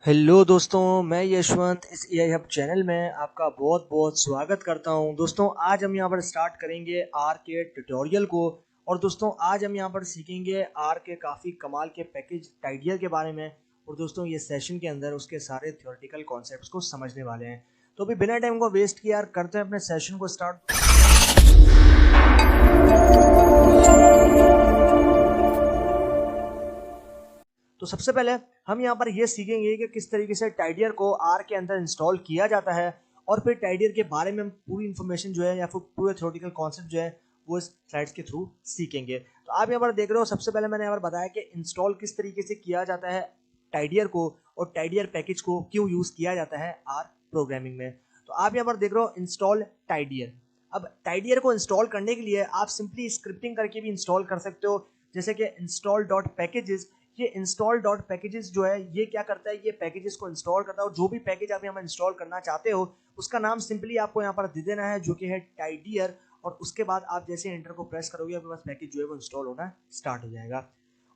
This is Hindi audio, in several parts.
हेलो दोस्तों, मैं यशवंत इस एआई हब चैनल में आपका बहुत बहुत स्वागत करता हूं। दोस्तों आज हम यहां पर स्टार्ट करेंगे आर के ट्यूटोरियल को। और दोस्तों आज हम यहां पर सीखेंगे आर के काफ़ी कमाल के पैकेज टाइडियर के बारे में। और दोस्तों ये सेशन के अंदर उसके सारे थ्योरेटिकल कॉन्सेप्ट्स को समझने वाले हैं। तो अभी बिना टाइम को वेस्ट किए यार करते हैं अपने सेशन को स्टार्ट। तो सबसे पहले हम यहाँ पर ये सीखेंगे कि किस तरीके से टाइडियर को आर के अंदर इंस्टॉल किया जाता है, और फिर टाइडियर के बारे में हम पूरी इन्फॉर्मेशन जो है या फिर पूरे थ्योरेटिकल कॉन्सेप्ट जो है वो इस स्लाइड्स के थ्रू सीखेंगे। तो आप यहाँ पर देख रहे हो, सबसे पहले मैंने यहाँ पर बताया कि इंस्टॉल किस तरीके से किया जाता है टाइडियर को, और टाइडियर पैकेज को क्यों यूज किया जाता है आर प्रोग्रामिंग में। तो आप यहाँ पर देख रहे हो इंस्टॉल टाइडियर। अब टाइडियर को इंस्टॉल करने के लिए आप सिंपली स्क्रिप्टिंग करके भी इंस्टॉल कर सकते हो, जैसे कि इंस्टॉल डॉट पैकेजेस। ये इंस्टॉल डॉट पैकेजेस जो है ये क्या करता है, ये पैकेजेस को इंस्टॉल करता है, और जो भी पैकेज आप यहाँ इंस्टॉल करना चाहते हो उसका नाम सिंपली आपको यहाँ पर दे देना है, जो कि है टाइडियर। और उसके बाद आप जैसे एंटर को प्रेस करोगे आपके पास पैकेज जो है वो इंस्टॉल होना स्टार्ट हो जाएगा।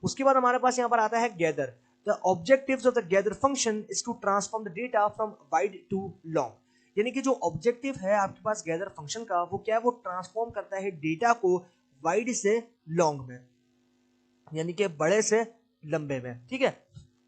उसके बाद हमारे पास यहाँ पर आता है gather. The objectives of the gather function is to transform the data from wide to long. यानी कि जो ऑब्जेक्टिव है आपके पास गैदर फंक्शन का, वो क्या है, वो ट्रांसफॉर्म करता है डेटा को वाइड से लॉन्ग में, यानी कि बड़े से लंबे में। ठीक है,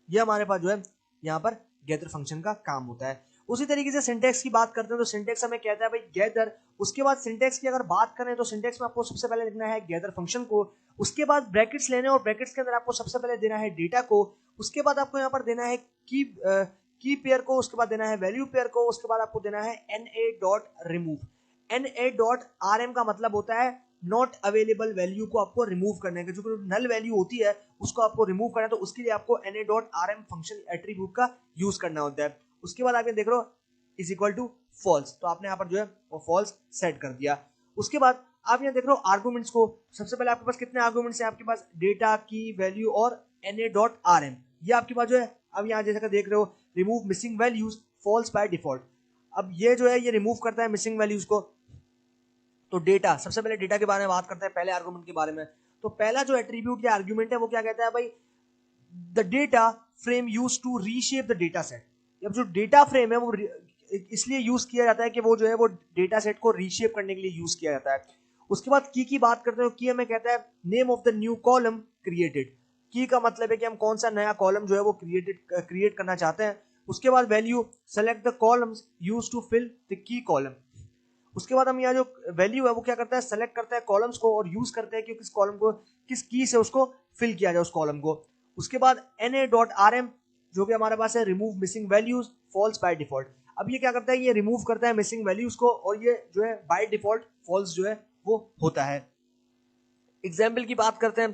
ये हमारे पास जो है यहाँ पर गैदर फंक्शन का काम होता है। उसी तरीके से सिंटेक्स की बात करते हैं तो सिंटेक्स हमें कहता है भाई गैदर। उसके बाद सिंटेक्स की अगर बात करें तो सिंटेक्स में आपको सबसे पहले लिखना है गैदर फंक्शन को, उसके बाद ब्रैकेट्स लेने, और ब्रैकेट्स के अंदर आपको सबसे पहले देना है डेटा को, उसके बाद आपको यहाँ पर देना है की पेयर को, उसके बाद देना है वैल्यू पेयर को, उसके बाद आपको देना है na.remove। na.rm का मतलब होता है नॉट अवेलेबल वैल्यू को आपको रिमूव करने का, जो नल वैल्यू होती है उसको आपको रिमूव करना है, तो उसके लिए आपको na.rm फंक्शन एट्रीब्यूट का यूज करना होता है। उसके बाद आप ये देख रहे हो इज इक्वल टू फॉल्स, तो आपने यहाँ पर जो है वो फॉल्स सेट कर दिया। उसके बाद आप यहाँ देख रहे हो आर्गूमेंट्स को। सबसे पहले आपके पास कितने आर्गूमेंट्स हैं, आपके पास डेटा की वैल्यू और na.rm, ये आपके पास जो है। अब यहाँ जैसा देख रहे हो remove missing values false by default. अब ये जो है ये रिमूव करता है मिसिंग वैल्यूज को। तो डेटा, सबसे पहले डेटा के बारे में बात करते हैं, पहले आर्गुमेंट के बारे में। तो पहला जो एट्रीब्यूट या आर्गुमेंट है वो क्या कहता है भाई, the data frame use to reshape the data set. अब जो डेटा फ्रेम है वो इसलिए यूज किया जाता है कि वो जो है वो डेटा सेट को रीशेप करने के लिए यूज किया जाता है। उसके बाद की बात करते हैं, की हमें कहता है name of the new column created. की का मतलब है कि हम कौन सा नया कॉलम जो है वो क्रिएट करना चाहते हैं। उसके बाद value select the columns use to fill the key column. उसके बाद हम यहाँ जो वैल्यू है वो क्या करता है, सेलेक्ट करता है कॉलम्स को और यूज करते हैं कि किस कॉलम को किस की से उसको फिल किया जाए उस कॉलम को। उसके बाद na.rm जो कि हमारे पास है remove missing values false by default. अब ये क्या करता है, ये रिमूव करता है मिसिंग वैल्यूज को, और ये जो है बाय डिफॉल्ट फॉल्स जो है वो होता है। एग्जाम्पल की बात करते हैं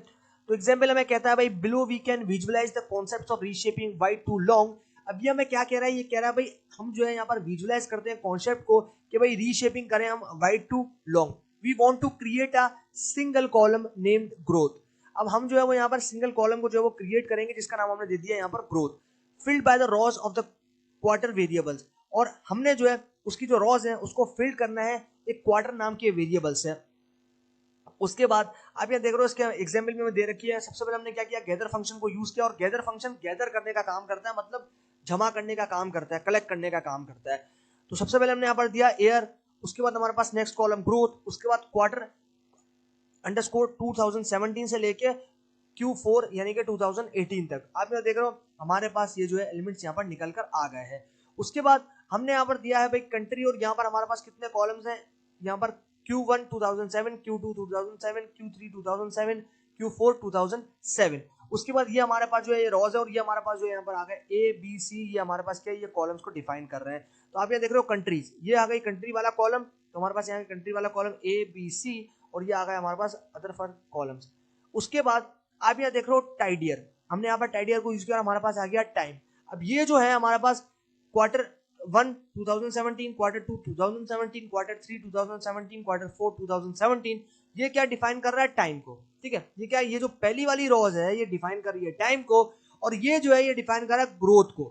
तो एग्जाम्पल हमें कहता है भाई below we can visualise the concept of reshaping wide to long. अब ये हमें क्या कह रहा है, ये कह रहा है भाई हम जो है यहाँ पर विजुअलाइज करते हैं कॉन्सेप्ट को कि भाई रीशेपिंग करें हम wide to long. We want to create a single column named growth. अब हम जो है वो यहाँ पर सिंगल कॉलम को जो है वो क्रिएट करेंगे जिसका नाम हमने दे दिया यहाँ पर growth, filled by the rows of the quarter variables. और हमने जो है उसकी जो रॉज है उसको फिल्ड करना है एक क्वार्टर नाम के वेरिएबल से। उसके बाद आप यहाँ देख रहे हो इसके एग्जाम्पल में दे रखी है। सबसे पहले हमने क्या किया, गैदर फंक्शन को यूज किया, और गैदर फंक्शन गैदर करने का काम करता है, मतलब जमा करने का काम करता है, कलेक्ट करने का काम करता है। तो सबसे पहले हमने यहाँ पर दिया एयर, उसके बाद हमारे पास नेक्स्ट कॉलम ग्रोथ, उसके बाद क्वार्टर अंडरस्कोर 2017 से लेके Q4 यानी कि 2018 तक। आप यहाँ देख रहे हो हमारे पास ये जो है एलिमेंट्स यहाँ पर निकल कर आ गए हैं। उसके बाद हमने यहाँ पर दिया है भाई कंट्री, और यहाँ पर हमारे पास कितने कॉलम्स हैं, यहाँ पर Q1 2007, Q2 2007, Q3 2007, Q4 2007। उसके बाद ये हमारे पास जो है ये रॉज है, और ये हमारे पास जो है यहाँ पर आ गए A B C, ये हमारे पास क्या है, ये कॉलम्स को डिफाइन कर रहे हैं। तो आप ये देख रहे हो कंट्रीज, ये आ गई कंट्री वाला कॉलम, तो हमारे पास यहाँ कंट्री वाला कॉलम A B C, और ये आ गया हमारे पास अदर फॉर कॉलम्स। उसके बाद आप यहाँ देख रहे हो टाइडियर, हमने यहाँ पर टाइडियर को यूज किया और हमारे पास आ गया टाइम। अब ये जो है हमारे पास क्वार्टर 1 2017, क्वार्टर 2 2017, क्वार्टर 3 2017, क्वार्टर 4 2017, ये क्या डिफाइन कर रहा है, टाइम को। ठीक है, ये क्या, ये जो पहली वाली रोज है ये डिफाइन कर रही है टाइम को, और ये जो है ये डिफाइन कर रहा है ग्रोथ को।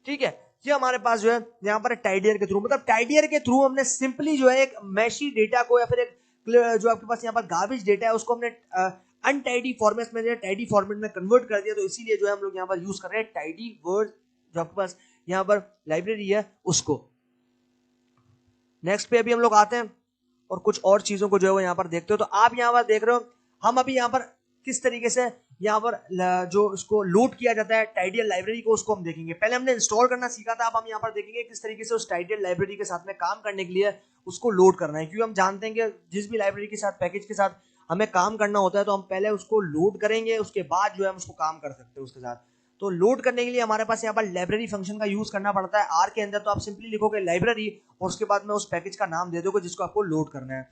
ठीक है, ये हमारे पास जो है यहाँ पर टाइडियर के थ्रू, मतलब टाइडियर के थ्रू हमने सिंपली जो है एक मैशी डेटा को या फिर एक जो आपके पास यहाँ पर गार्बेज डेटा है उसको हमने अनटाइडी फॉर्मेट में टाइडी फॉर्मेट में कन्वर्ट कर दिया, तो इसीलिए जो है हम लोग यहाँ पर यूज कर रहे हैं टाइडी वर्ड जो आपके पास यहाँ पर लाइब्रेरी है उसको। नेक्स्ट पे अभी हम लोग आते हैं और कुछ और चीजों को जो है वो यहाँ पर देखते हो। तो आप यहाँ पर देख रहे हो हम अभी यहाँ पर किस तरीके से यहाँ पर जो इसको लोड किया जाता है टाइडियल लाइब्रेरी को, उसको हम देखेंगे। पहले हमने इंस्टॉल करना सीखा था, अब हम यहाँ पर देखेंगे किस तरीके से उस टाइडियल लाइब्रेरी के साथ में काम करने के लिए उसको लोड करना है। क्योंकि हम जानते हैं कि जिस भी लाइब्रेरी के साथ पैकेज के साथ हमें काम करना होता है तो हम पहले उसको लोड करेंगे, उसके बाद जो है हम उसको काम कर सकते हैं उसके साथ। तो लोड करने के लिए हमारे पास यहाँ पर लाइब्रेरी फंक्शन का यूज करना पड़ता है आर के अंदर। तो आप सिंपली लिखोगे लाइब्रेरी और उसके बाद में उस पैकेज का नाम दे दोगे जिसको आपको लोड करना है।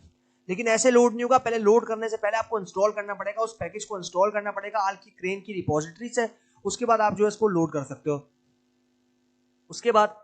लेकिन ऐसे लोड नहीं होगा, पहले लोड करने से पहले आपको इंस्टॉल करना पड़ेगा, उस पैकेज को इंस्टॉल करना पड़ेगा आर की क्रेन की रिपोजिटरी से, उसके बाद आप जो है इसको लोड कर सकते हो। उसके बाद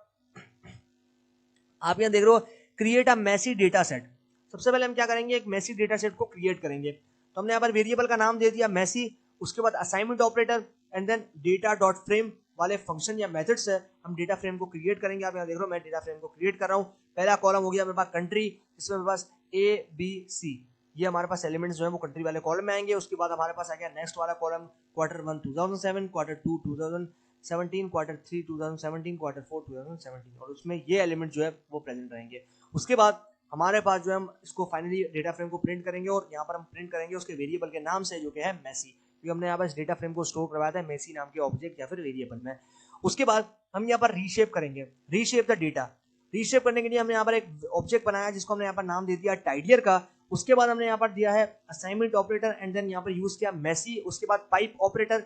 आप यहाँ देख रहे हो create a messy data set. सबसे पहले हम क्या करेंगे, एक मेसी डेटा सेट को क्रिएट करेंगे। तो हमने यहाँ पर वेरिएबल का नाम दे दिया मेसी, उसके बाद assignment operator and then data dot frame वाले फंक्शन या मेथड से हम डेटा फ्रेम को क्रिएट करेंगे। आप यहाँ देख रहे हो मैं डेटा फ्रेम को क्रिएट कर रहा हूँ। पहला कॉलम हो गया मेरे पास कंट्री, इसमें मेरे पास ए बी सी, ये हमारे पास एलिमेंट्स जो है वो कंट्री वाले कॉलम में आएंगे। उसके बाद हमारे पास आ गया नेक्स्ट वाला column quarter 1 2007, quarter 2 2017, quarter 3 2017, quarter 4 2017, और उसमें ये एलिमेंट जो है वो प्रेजेंट रहेंगे। उसके बाद हमारे पास जो है हम इसको फाइनली डेटा फ्रेम को प्रिंट करेंगे और यहाँ पर हम प्रिंट करेंगे उसके वेरिएबल के नाम से जो कि है मेसी, क्योंकि हमने यहाँ पर डेटा फ्रेम को स्टोर करवाया था मेसी नाम के ऑब्जेक्ट या फिर वेरिएबल में। उसके बाद हम यहाँ पर रीशेप करेंगे, रीशेप द डेटा। रीशेप करने के लिए हमने यहाँ पर एक ऑब्जेक्ट बनाया जिसको हमने यहाँ पर नाम दे दिया टाइडियर का। उसके बाद हमने यहाँ पर दिया है असाइनमेंट ऑपरेटर एंड देन यहाँ पर यूज किया मेसी। उसके बाद पाइप ऑपरेटर,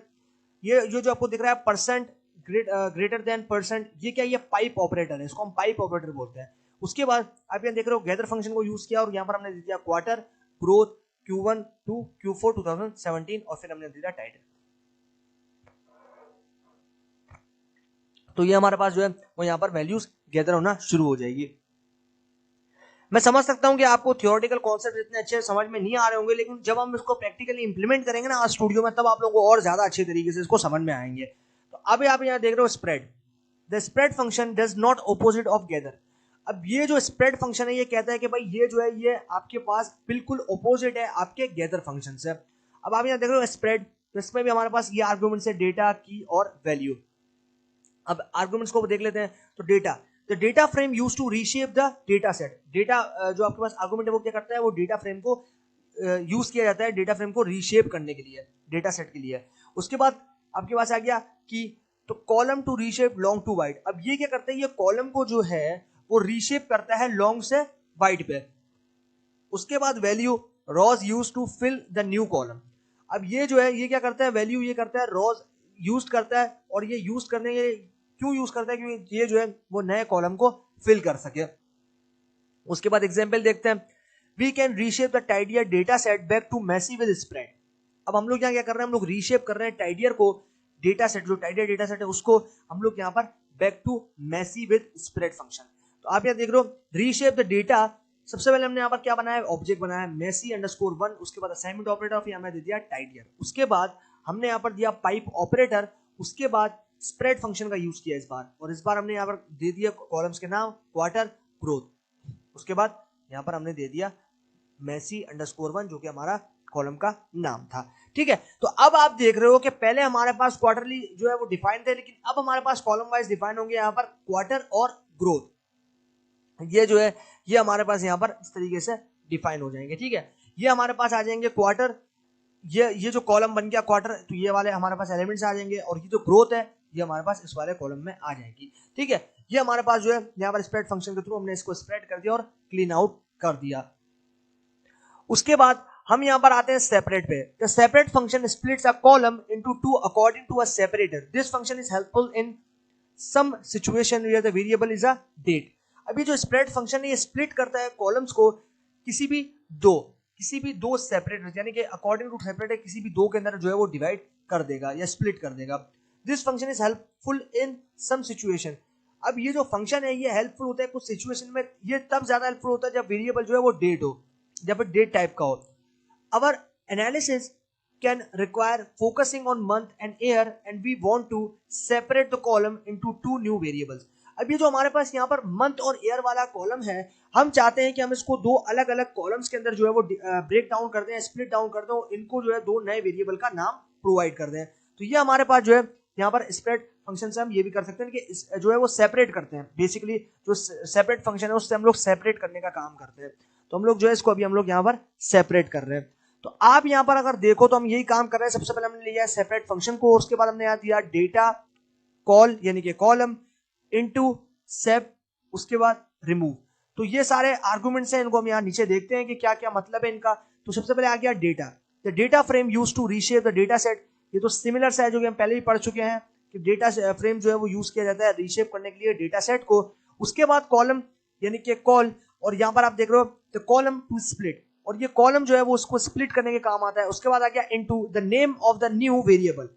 ये जो आपको दिख रहा है परसेंट ग्रेटर देन परसेंट, ये क्या, ये पाइप ऑपरेटर है, इसको हम पाइप ऑपरेटर बोलते हैं। उसके बाद आप यहाँ देख रहे हो गैदर फंक्शन को यूज किया और यहाँ पर हमने दिया quarter, growth, Q1 to Q4 2017 और फिर हमने दिया टाइटल। तो ये हमारे पास जो है वो यहाँ पर वैल्यूज गैदर होना शुरू हो जाएगी। मैं समझ सकता हूं कि आपको थियोरेटिकल कॉन्सेप्ट इतने अच्छे समझ में नहीं आ रहे होंगे, लेकिन जब हम इसको प्रैक्टिकली इंप्लीमेंट करेंगे ना आज स्टूडियो में, तब आप लोगों को और ज्यादा अच्छे तरीके से इसको समझ में आएंगे। तो अभी आप यहाँ देख रहे हो spread, the spread function does not opposite of gather. अब ये जो स्प्रेड फंक्शन है ये कहता है कि भाई ये जो है ये आपके पास बिल्कुल ऑपोजिट है आपके गैदर फंक्शन से। अब आप यहाँ देख रहे हो स्प्रेड, तो इसमें भी हमारे पास ये आर्गुमेंट्स है डेटा, की और वैल्यू। अब आर्गुमेंट्स को देख लेते हैं। तो data, the data frame use to reshape the data set. Data जो आपके पास आर्गुमेंट है वो क्या करता है, वो डेटा फ्रेम को यूज किया जाता है डेटा फ्रेम को रीशेप करने के लिए, डेटा सेट के लिए। उसके बाद आपके पास आ गया कि तो column to reshape long to wide. अब ये क्या करता है, ये कॉलम को जो है वो रीशेप करता है लॉन्ग से वाइड पे। उसके बाद value, rows use to fill the new column. अब ये जो है ये क्या करता है, वैल्यू ये करता है रॉज यूज करता है, और ये यूज करने के क्यों यूज करता है, क्योंकि ये जो है वो नए कॉलम को फिल कर सके। उसके बाद एग्जांपल देखते हैं, we can reshape the tidier data set back to messy with spread. अब हम लोग यहाँ क्या कर रहे हैं, हम लोग रीशेप कर रहे हैं टाइडियर को, डेटा सेट जो टाइडियर डेटा सेट है उसको हम लोग यहाँ पर back to messy with spread function. तो आप यहाँ देख रहे हो रीशेप द डेटा। सबसे पहले हमने यहाँ पर क्या बनाया, ऑब्जेक्ट बनाया मेसी अंडरस्कोर 1, उसके बाद असाइनमेंट ऑपरेटर, फिर हमने दे दिया टाइडियर। उसके बाद हमने यहाँ पर दिया पाइप ऑपरेटर, उसके बाद स्प्रेड फंक्शन का यूज किया इस बार, और इस बार हमने यहाँ पर दे दिया कॉलम्स के नाम क्वार्टर, ग्रोथ। उसके बाद यहाँ पर हमने दे दिया मेसी अंडरस्कोर 1 जो कि हमारा कॉलम का नाम था। ठीक है, तो अब आप देख रहे हो कि पहले हमारे पास क्वार्टरली जो है वो डिफाइन थे, लेकिन अब हमारे पास कॉलम वाइज डिफाइन होंगे यहाँ पर क्वार्टर और ग्रोथ। ये जो है ये हमारे पास यहाँ पर इस तरीके से डिफाइन हो जाएंगे। ठीक है, ये हमारे पास आ जाएंगे क्वार्टर, ये जो कॉलम बन गया क्वार्टर, तो ये वाले हमारे पास एलिमेंट्स आ जाएंगे, और ये जो ग्रोथ है ये हमारे पास इस वाले कॉलम में आ जाएगी। ठीक है, ये हमारे पास जो है यहाँ पर स्प्रेड फंक्शन के थ्रू हमने इसको स्प्रेड कर दिया और क्लीन आउट कर दिया। उसके बाद हम यहाँ पर आते हैं सेपरेट पे। The separate function splits a column into two according to a separator. This function is helpful in some situation where the variable is a date. अभी जो स्प्रेड फंक्शन है ये स्प्लिट करता है कॉलम्स को किसी भी दो सेपरेट, यानी कि अकॉर्डिंग टू सेपरेटर किसी भी दो के अंदर जो है वो डिवाइड कर देगा या स्प्लिट कर देगा। This function is helpful in some situation. अब ये जो फंक्शन है ये हेल्पफुल होता है कुछ सिचुएशन में, ये तब ज्यादा हेल्पफुल होता है जब वेरिएबल जो है वो डेट हो, जब डेट टाइप का हो। Our analysis can require focusing on month and year and we want to separate the column into two new variables. अब ये जो हमारे पास यहाँ पर मंथ और ईयर वाला कॉलम है, हम चाहते हैं कि हम इसको दो अलग अलग कॉलम्स के अंदर जो है वो ब्रेक डाउन कर दें, स्प्लिट डाउन कर दें, इनको जो है दो नए वेरिएबल का नाम प्रोवाइड कर दें। तो ये हमारे पास जो है यहाँ पर स्प्लिट फंक्शन से हम ये भी कर सकते हैं कि जो है वो सेपरेट करते हैं, बेसिकली जो सेपरेट फंक्शन है उससे हम लोग सेपरेट करने का काम करते हैं। तो हम लोग जो है इसको अभी हम लोग यहाँ पर सेपरेट कर रहे हैं। तो आप यहाँ पर अगर देखो तो हम यही काम कर रहे हैं। सबसे पहले हमने लिया है सेपरेट फंक्शन को, और उसके बाद हमने यहाँ दिया डेटा कॉल यानी कि कॉलम इनटू सेप, उसके बाद रिमूव। तो ये सारे आर्गुमेंट्स हैं, इनको हम यहाँ नीचे देखते हैं कि क्या क्या मतलब है इनका। तो सबसे पहले आ गया data, the data frame use to reshape the data set. ये तो सिमिलर सा है जो कि हम पहले ही पढ़ चुके हैं कि डेटा फ्रेम जो है वो यूज किया जाता है रीशेप करने के लिए डेटा सेट को। उसके बाद कॉलम यानी कि कॉल, और यहाँ पर आप देख रहे हो द कॉलम टू स्प्लिट, और ये कॉलम जो है वो उसको स्प्लिट करने के काम आता है। उसके बाद आ गया into the name of the new variable.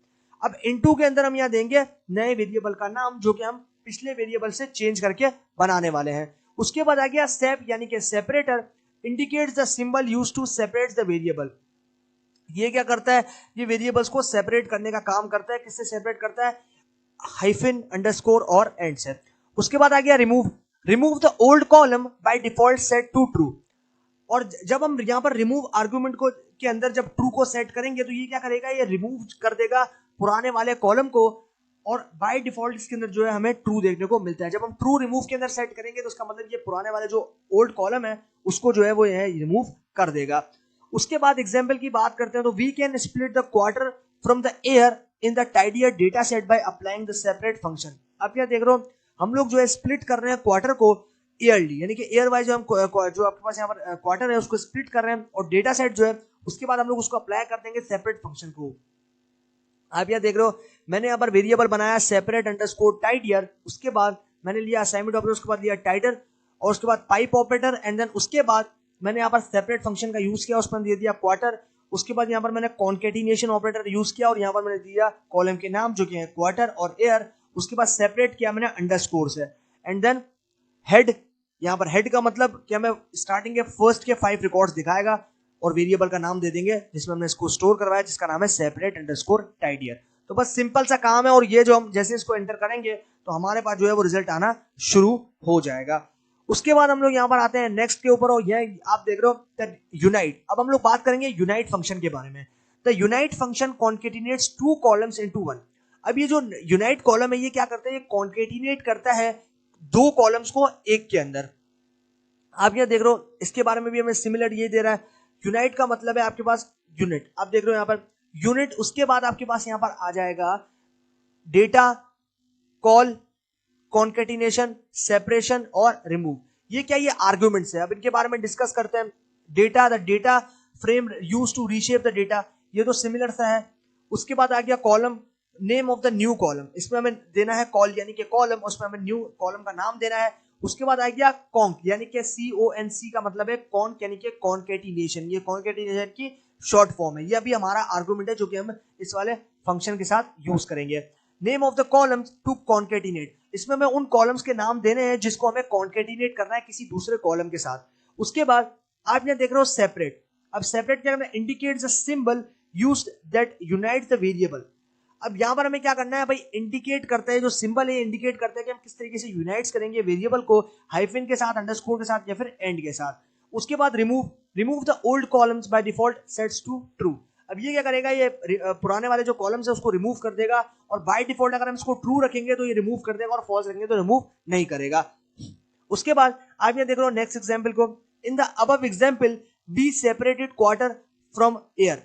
अब इनटू के अंदर हम यहाँ देंगे नए वेरिएबल का नाम जो कि हम पिछले वेरिएबल से चेंज करके बनाने वाले हैं। उसके बाद आ गया सेप यानी कि separator, indicates the symbol used to separate the variable. ये क्या करता है, ये वेरिएबल्स को सेपरेट करने का काम करता है। किससे सेपरेट करता है, हाइफन, अंडरस्कोर और एंड से। उसके बाद आ गया remove, remove the old column by default set to true. और जब हम यहाँ पर रिमूव आर्गुमेंट को के अंदर जब ट्रू को सेट करेंगे तो ये क्या करेगा, ये रिमूव कर देगा पुराने वाले कॉलम को, और बाय डिफॉल्ट इसके अंदर जो है हमें ट्रू देखने को मिलता है। जब हम ट्रू रिमूव के अंदर सेट करेंगे तो उसका मतलब ये पुराने वाले जो ओल्ड कॉलम है उसको जो है वो रिमूव कर देगा। उसके बाद एग्जाम्पल की बात करते हैं तो we can split the quarter from the year in the tidier data set by applying the separate function. अब क्या देख रहे हो, हम लोग जो है स्प्लिट कर रहे हैं क्वार्टर को ईयरली, यानी कि ईयर वाइज जो आपके पास यहाँ पर क्वार्टर है उसको स्प्लिट कर रहे हैं, और डेटा सेट जो है उसके बाद हम लोग उसको अप्लाई कर देंगे सेपरेट फंक्शन को। आप यहाँ देख रहे हो मैंने यहाँ पर वेरिएबल बनाया सेपरेट अंडरस्कोर टाइडियर, उसके बाद मैंने लिया असाइनमेंट ऑपरेटर, उसके बाद लिया टाइडर, और उसके बाद पाइप ऑपरेटर, एंड देन उसके बाद मैंने यहाँ पर सेपरेट फंक्शन का यूज किया, उस पर दे दिया क्वार्टर। उसके बाद यहाँ पर मैंने कॉन्केटिनेशन ऑपरेटर यूज किया, और यहाँ पर मैंने दिया कॉलम के नाम जो कि है क्वार्टर और एयर। उसके बाद सेपरेट किया मैंने अंडरस्कोर से, एंड देन हेड, यहाँ पर हेड का मतलब कि हमें स्टार्टिंग के फर्स्ट के 5 रिकॉर्ड्स दिखाएगा, और वेरिएबल का नाम दे देंगे जिसमें हमने इसको स्टोर करवाया जिसका नाम है सेपरेट अंडरस्कोर टाइडियर। तो बस सिंपल सा काम है, और ये जो हम जैसे इसको एंटर करेंगे तो हमारे पास जो है वो रिजल्ट आना शुरू हो जाएगा। उसके बाद हम लोग यहाँ पर आते हैं नेक्स्ट के ऊपर, और यह आप देख रहे हो यूनाइट। अब हम लोग बात करेंगे यूनाइट फंक्शन के बारे में। The unite function concatenates 2 columns into 1। अब ये जो यूनाइट कॉलम है ये क्या करता है, ये कॉन्केटिनेट करता है 2 कॉलम्स को एक के अंदर। आप ये देख रहे हो इसके बारे में भी हमें सिमिलर ये दे रहा है। यूनाइट का मतलब है आपके पास यूनिट, आप देख रहे हो यहाँ पर यूनिट। उसके बाद आपके पास यहाँ पर आ जाएगा डेटा, कॉल, कॉन्केटिनेशन, सेपरेशन और रिमूव। ये क्या, ये आर्ग्यूमेंट्स है। अब इनके बारे में डिस्कस करते हैं। Data, the data frame use to reshape the data, ये तो सिमिलर सा है। उसके बाद आ गया column, name of the new column, इसमें हमें देना है कॉल यानी कि कॉलम, उसमें हमें न्यू कॉलम का नाम देना है। उसके बाद आ गया कॉन्क यानी कि CONC का मतलब है कॉन्क यानी कि कॉन्केटिनेशन, ये कॉन्केटिनेशन की शॉर्ट फॉर्म है। ये अभी हमारा आर्गुमेंट है जो कि हम इस वाले फंक्शन के साथ यूज करेंगे। Name of the columns to concatenate, इसमें हमें उन कॉलम्स के नाम देने हैं जिसको हमें कॉन्केटिनेट करना है किसी दूसरे कॉलम के साथ। उसके बाद आप यहाँ देख रहे हो सेपरेट। अब सेपरेट क्या करना है, indicates the symbol used that unites the variable. अब यहाँ पर हमें क्या करना है भाई, इंडिकेट करता है, जो सिंबल है इंडिकेट करता है कि हम किस तरीके से यूनाइट्स करेंगे वेरिएबल को, हाइफन के साथ, अंडरस्कोर के साथ या फिर एंड के साथ। उसके बाद remove, remove the old columns by default sets to true. अब ये क्या करेगा, ये पुराने वाले जो कॉलम्स है उसको रिमूव कर देगा, और बाय डिफॉल्ट अगर हम इसको ट्रू रखेंगे तो ये रिमूव कर देगा, और फॉल्स रखेंगे तो रिमूव नहीं करेगा। उसके बाद आप ये देख रहे हो नेक्स्ट एग्जांपल को, in the above example be separated quarter from air.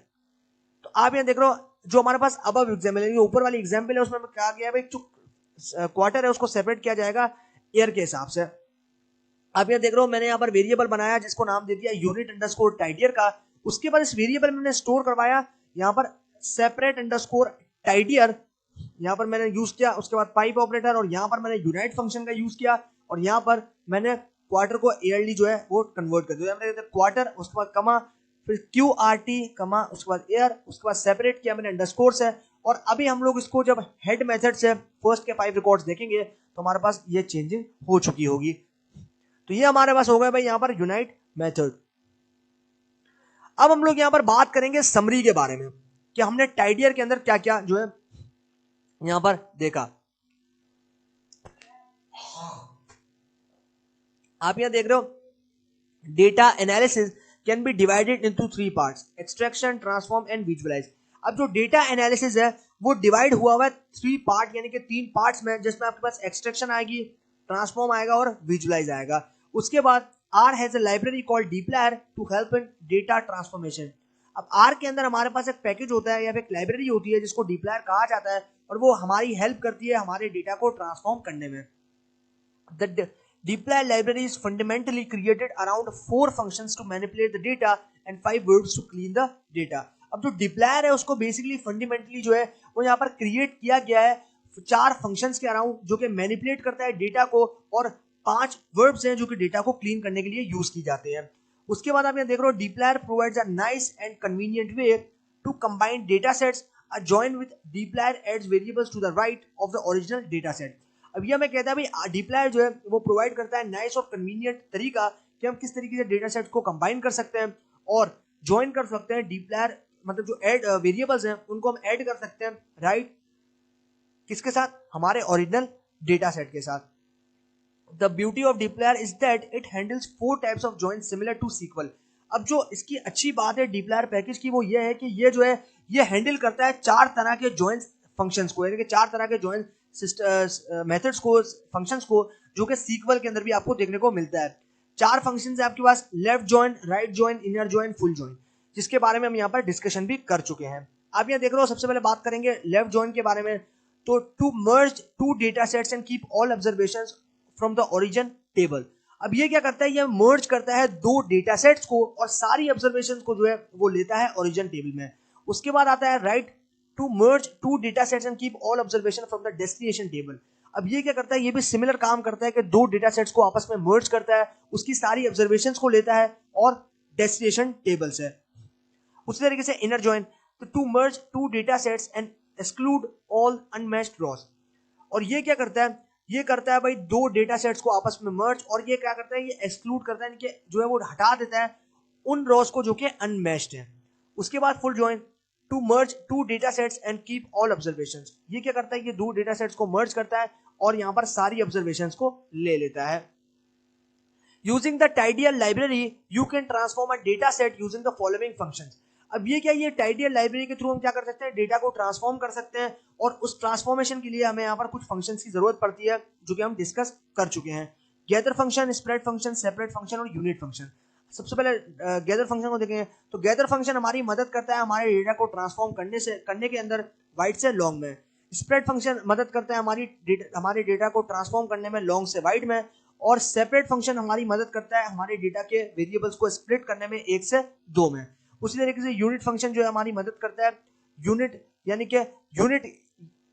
तो आप ये देख रहे हो जो हमारे पास अबव एग्जांपल है, ऊपर वाली एग्जांपल है, उसमें क्या गया भाई, जो क्वार्टर है उसको सेपरेट किया जाएगा एयर के हिसाब से। आप ये देख रहे हो मैंने यहाँ पर वेरिएबल बनाया जिसको नाम दे दिया यूनिट अंडरस्कोर टाइडियर का। उसके बाद इस वेरिएबल में मैंने स्टोर करवाया यहाँ पर सेपरेट अंडरस्कोर टाइडियर, यहाँ पर मैंने यूज किया। उसके बाद पाइप ऑपरेटर, और यहाँ पर मैंने यूनाइट फंक्शन का यूज किया, और यहाँ पर मैंने क्वार्टर को ईयरली जो है वो कन्वर्ट कर दिया। मैंने क्वार्टर, उसके बाद कमा, फिर QRT कमा, उसके बाद एयर, उसके बाद सेपरेट किया मैंने अंडरस्कोर से। और अभी हम लोग इसको जब हेड मेथड से फर्स्ट के 5 रिकॉर्ड्स देखेंगे तो हमारे पास ये चेंजिंग हो चुकी होगी। तो ये हमारे पास हो गया भाई यहाँ पर यूनाइट मेथड। अब हम लोग यहाँ पर बात करेंगे समरी के बारे में कि हमने टाइडियर के अंदर क्या क्या जो है यहाँ पर देखा। आप यहाँ देख रहे हो data analysis can be divided into 3 parts, extraction, transform and visualise. अब जो डेटा एनालिसिस है वो डिवाइड हुआ है 3 पार्ट यानी कि 3 पार्ट्स में, जिसमें आपके पास एक्सट्रैक्शन आएगी, ट्रांसफॉर्म आएगा और विजुअलाइज आएगा। उसके बाद R has a library called dplyr to help in data transformation. अब R के अंदर हमारे पास एक पैकेज होता है या फिर एक लाइब्रेरी होती है जिसको dplyr कहा जाता है, और वो हमारी हेल्प करती है हमारे डेटा को ट्रांसफॉर्म करने में। The dplyr library is fundamentally created around 4 functions to manipulate the data and 5 verbs to clean the data। अब जो dplyr है उसको बेसिकली फंडामेंटली जो है वो यहाँ पर क्रिएट किया गया है 4 फंक्शंस के अराउंड, जो कि मैनिपुलेट करता है डेटा को, और 5 वर्ब्स हैं जो कि डेटा को क्लीन करने के लिए यूज की जाते हैं। उसके बाद आप यहाँ देख रहे हो dplyr provides a nice and convenient way to combine data sets। A join with dplyr adds variables to the right of the original data set। अब ये हमें कहता है भाई dplyr जो है वो प्रोवाइड करता है नाइस और कन्वीनियंट तरीका कि हम किस तरीके से डेटा सेट को कंबाइन कर सकते हैं और ज्वाइन कर सकते हैं। dplyr मतलब जो ऐड वेरिएबल्स हैं उनको हम ऐड कर सकते हैं राइट किसके साथ, हमारे ओरिजिनल डेटा सेट के साथ। The beauty of dplyr is that it handles 4 types of joins similar to SQL। अब जो इसकी अच्छी बात है dplyr पैकेज की वो ये है कि ये जो है ये हैंडल करता है 4 तरह के जॉइंस फंक्शंस को, यानी कि 4 तरह के जॉइन मेथड्स को, फंक्शंस को, जो कि SQL के अंदर भी आपको देखने को मिलता है। 4 फंक्शंस है आपके पास, left join, right join, inner join, full join, जिसके बारे में हम यहाँ पर डिस्कशन भी कर चुके हैं। आप यहाँ देख रहे हो सबसे पहले बात करेंगे लेफ्ट जॉइन के बारे में। तो to merge 2 data sets and keep all observations from the origin table. अब ये क्या करता है, ये मर्ज करता है 2 डेटा सेट्स को और सारी ऑब्जर्वेशंस को जो है वो लेता है ओरिजिन टेबल में। उसके बाद आता है right to merge 2 data sets and keep all observation from the destination table. अब ये क्या करता है, ये भी सिमिलर काम करता है कि 2 डेटा सेट्स को आपस में मर्ज करता है, उसकी सारी ऑब्जर्वेशंस को लेता है और डेस्टिनेशन टेबल से। उसी तरीके से इनर जॉइन, तो to merge 2 data sets and exclude all unmatched rows. और ये क्या करता है, ये करता है भाई 2 डेटा सेट्स को आपस में मर्ज, और ये क्या करता है, ये एक्सक्लूड करता है, कि जो है वो हटा देता है उन रॉस को जो कि अनमैच्ड है। उसके बाद full join, to merge 2 data sets and keep all observations. ये क्या करता है, ये 2 डेटा सेट्स को मर्ज करता है और यहाँ पर सारी ऑब्जर्वेशंस को ले लेता है। Using the tidyr library you can transform a data set using the following functions. अब ये क्या, ये टाइडियल लाइब्रेरी के थ्रू हम क्या कर सकते हैं, डेटा को ट्रांसफॉर्म कर सकते हैं, और उस ट्रांसफॉर्मेशन के लिए हमें यहाँ पर कुछ फंक्शंस की जरूरत पड़ती है जो कि हम डिस्कस कर चुके हैं। Gather function, spread function, separate function और यूनिट फंक्शन। सबसे पहले गैदर फंक्शन को देखेंगे, तो गैदर फंक्शन हमारी मदद करता है हमारे डेटा को ट्रांसफॉर्म करने के अंदर वाइट से लॉन्ग में। स्प्रेड फंक्शन मदद करता है हमारे डेटा को ट्रांसफॉर्म करने में लॉन्ग से वाइड में। और सेपरेट फंक्शन हमारी मदद करता है हमारे डेटा के वेरिएबल्स को स्प्लिट करने में 1 से 2 में। उसी तरीके से यूनिट फंक्शन जो है हमारी मदद करता है यूनिट, यानी कि यूनिट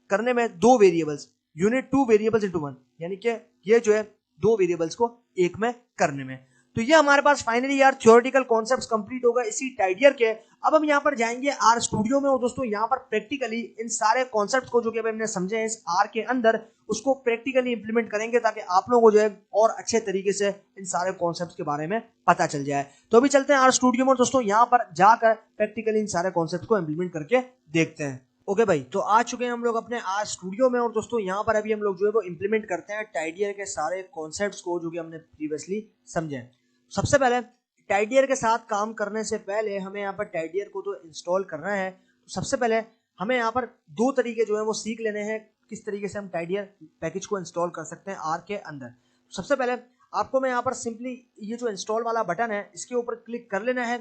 करने में 2 वेरिएबल्स, यूनिट 2 वेरिएबल्स इनटू 1, यानी कि ये जो है 2 वेरिएबल्स को एक में करने में। तो ये हमारे पास फाइनली यार थ्योरेटिकल कॉन्सेप्ट्स कंप्लीट होगा इसी टाइडियर के। अब हम यहाँ पर जाएंगे आर स्टूडियो में, और दोस्तों यहाँ पर प्रैक्टिकली इन सारे कॉन्सेप्ट्स को जो कि हमने समझे हैं इस आर के अंदर, उसको प्रैक्टिकली इंप्लीमेंट करेंगे ताकि आप लोगों को जो है और अच्छे तरीके से इन सारे कॉन्सेप्ट्स के बारे में पता चल जाए। तो अभी चलते हैं आर स्टूडियो में, दोस्तों यहाँ पर जाकर प्रैक्टिकली इन सारे कॉन्सेप्ट्स को इंप्लीमेंट करके देखते हैं। ओके भाई, तो आ चुके हैं हम लोग अपने आर स्टूडियो में, और दोस्तों यहाँ पर अभी हम लोग जो है वो इंप्लीमेंट करते हैं टाइडियर के सारे कॉन्सेप्ट्स को जो कि हमने प्रीवियसली समझे। सबसे पहले टाइडियर के साथ काम करने से पहले हमें यहाँ पर टाइडियर को तो इंस्टॉल करना है। तो सबसे पहले हमें यहाँ पर 2 तरीके जो है वो सीख लेने हैं किस तरीके से हम टाइडियर पैकेज को इंस्टॉल कर सकते हैं आर के अंदर। सबसे पहले आपको मैं यहाँ पर सिंपली ये जो इंस्टॉल वाला बटन है इसके ऊपर क्लिक कर लेना है।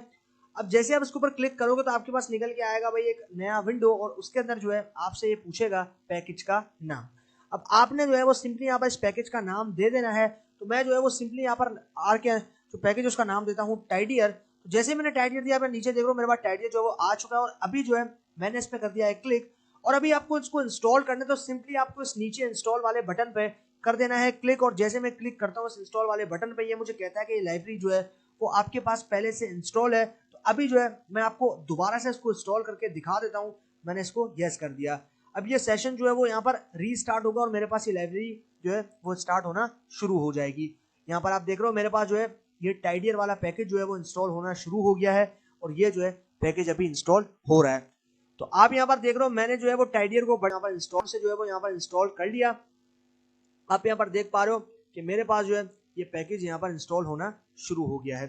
अब जैसे आप इसके ऊपर क्लिक करोगे तो आपके पास निकल के आएगा भाई एक नया विंडो, और उसके अंदर जो है आपसे ये पूछेगा पैकेज का नाम। अब आपने जो है वो सिंपली यहाँ पर इस पैकेज का नाम दे देना है। तो मैं जो है वो सिंपली यहाँ पर आर के जो पैकेज उसका नाम देता हूँ टाइडियर। तो जैसे मैंने टाइडियर दिया, मैं नीचे देख रहा हूँ मेरे पास टाइडियर जो है वो आ चुका है, और अभी जो है मैंने इस पर कर दिया है क्लिक। और अभी आपको इसको इंस्टॉल करना है तो सिंपली आपको इस नीचे इंस्टॉल वाले बटन पे कर देना है क्लिक। और जैसे मैं क्लिक करता हूँ इस इंस्टॉल वाले बटन पे, ये मुझे कहता है कि ये लाइब्रेरी जो है वो आपके पास पहले से इंस्टॉल है। तो अभी जो है मैं आपको दोबारा से इसको इंस्टॉल करके दिखा देता हूँ। मैंने इसको यस कर दिया। अब ये सेशन जो है वो यहाँ पर रीस्टार्ट होगा और मेरे पास ये लाइब्रेरी जो है वो स्टार्ट होना शुरू हो जाएगी। यहाँ पर आप देख रहे हो मेरे पास जो है ये टाइडियर वाला पैकेज जो है वो इंस्टॉल होना शुरू हो गया है, और ये जो है पैकेज अभी इंस्टॉल हो रहा है। तो आप यहाँ पर देख रहे हो मैंने जो है वो टाइडियर को यहाँ पर इंस्टॉल कर लिया। आप यहाँ पर देख पा रहे हो कि मेरे पास जो है ये पैकेज यहाँ पर इंस्टॉल होना शुरू हो गया है।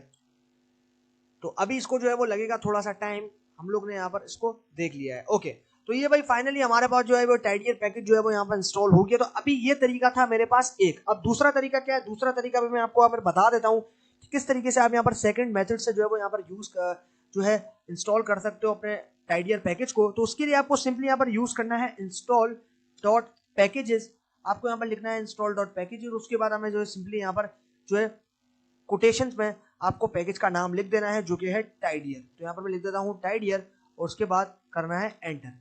तो अभी इसको जो है वो लगेगा थोड़ा सा टाइम, हम लोग ने यहाँ पर इसको देख लिया है। ओके, तो ये भाई फाइनली हमारे पास जो है वो टाइडियर पैकेज जो है वो यहाँ पर इंस्टॉल हो गया। तो अभी ये तरीका था मेरे पास एक। अब दूसरा तरीका क्या है, दूसरा तरीका भी मैं आपको यहाँ पर बता देता हूँ कि किस तरीके से आप यहाँ पर सेकंड मेथड से जो है वो यहाँ पर यूज जो है इंस्टॉल कर सकते हो अपने टाइडियर पैकेज को। तो उसके लिए आपको सिंपली यहाँ पर यूज करना है इंस्टॉल डॉट पैकेजेस। आपको यहाँ पर लिखना है इंस्टॉल डॉट पैकेजेस। उसके बाद हमें जो है सिंपली यहाँ पर जो है कोटेशंस में आपको पैकेज का नाम लिख देना है जो कि है टाइडियर। तो यहाँ पर मैं लिख देता हूँ टाइडियर और उसके बाद करना है एंटर।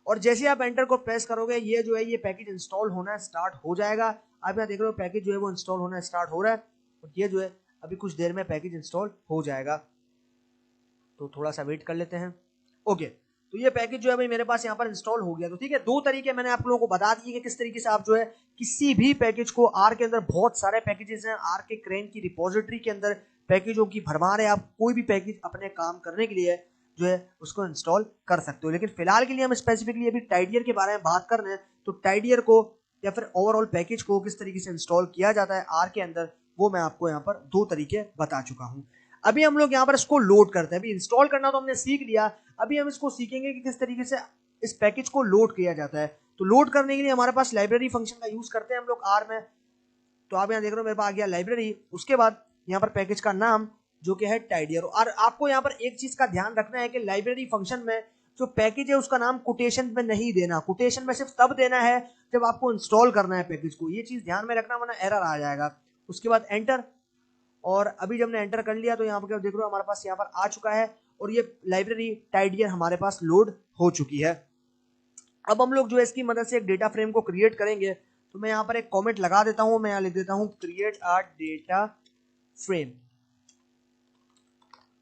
और जैसे आप एंटर को प्रेस करोगे ये जो है ये पैकेज इंस्टॉल होना स्टार्ट हो जाएगा। आप यहाँ देख रहे हो पैकेज जो है वो इंस्टॉल होना स्टार्ट हो रहा है और ये जो है अभी कुछ देर में पैकेज इंस्टॉल हो जाएगा। तो थोड़ा सा वेट कर लेते हैं। ओके, तो ये पैकेज जो है भाई मेरे पास यहाँ पर इंस्टॉल हो गया। तो ठीक है, दो तरीके मैंने आप लोगों को बता दिए कि किस तरीके से आप जो है किसी भी पैकेज को, आर के अंदर बहुत सारे पैकेजेस हैं, आर के क्रेन की रिपोजिटरी के अंदर पैकेजों की भरमार है। आप कोई भी पैकेज अपने काम करने के लिए जो है उसको इंस्टॉल कर सकते हो। लेकिन फिलहाल के लिए हम स्पेसिफिकली अभी टाइडियर के बारे में बात कर रहे हैं। तो टाइडियर को या फिर ओवरऑल पैकेज को किस तरीके से इंस्टॉल किया जाता है आर के अंदर, वो मैं आपको यहाँ पर दो तरीके बता चुका हूँ। अभी हम लोग यहाँ पर इसको लोड करते हैं। अभी इंस्टॉल करना तो हमने सीख लिया, अभी हम इसको सीखेंगे कि किस तरीके से इस पैकेज को लोड किया जाता है। तो लोड करने के लिए हमारे पास लाइब्रेरी फंक्शन का यूज करते हैं हम लोग आर में। तो आप यहाँ देख रहे हो मेरे पास आ गया लाइब्रेरी। उसके बाद यहाँ पर पैकेज का नाम जो कि है टाइडियर। और आपको यहाँ पर एक चीज का ध्यान रखना है कि लाइब्रेरी फंक्शन में जो पैकेज है उसका नाम कोटेशन में नहीं देना। कोटेशन में सिर्फ तब देना है जब आपको इंस्टॉल करना है पैकेज को। ये चीज ध्यान में रखना वरना एरर आ जाएगा। उसके बाद एंटर। और अभी जब हमने एंटर कर लिया तो यहाँ पर देख रहे हो हमारे पास यहाँ पर आ चुका है और ये लाइब्रेरी टाइडियर हमारे पास लोड हो चुकी है। अब हम लोग जो है इसकी मदद से एक डेटा फ्रेम को क्रिएट करेंगे। तो मैं यहाँ पर एक कमेंट लगा देता हूँ, मैं यहाँ लिख देता हूँ create a data frame.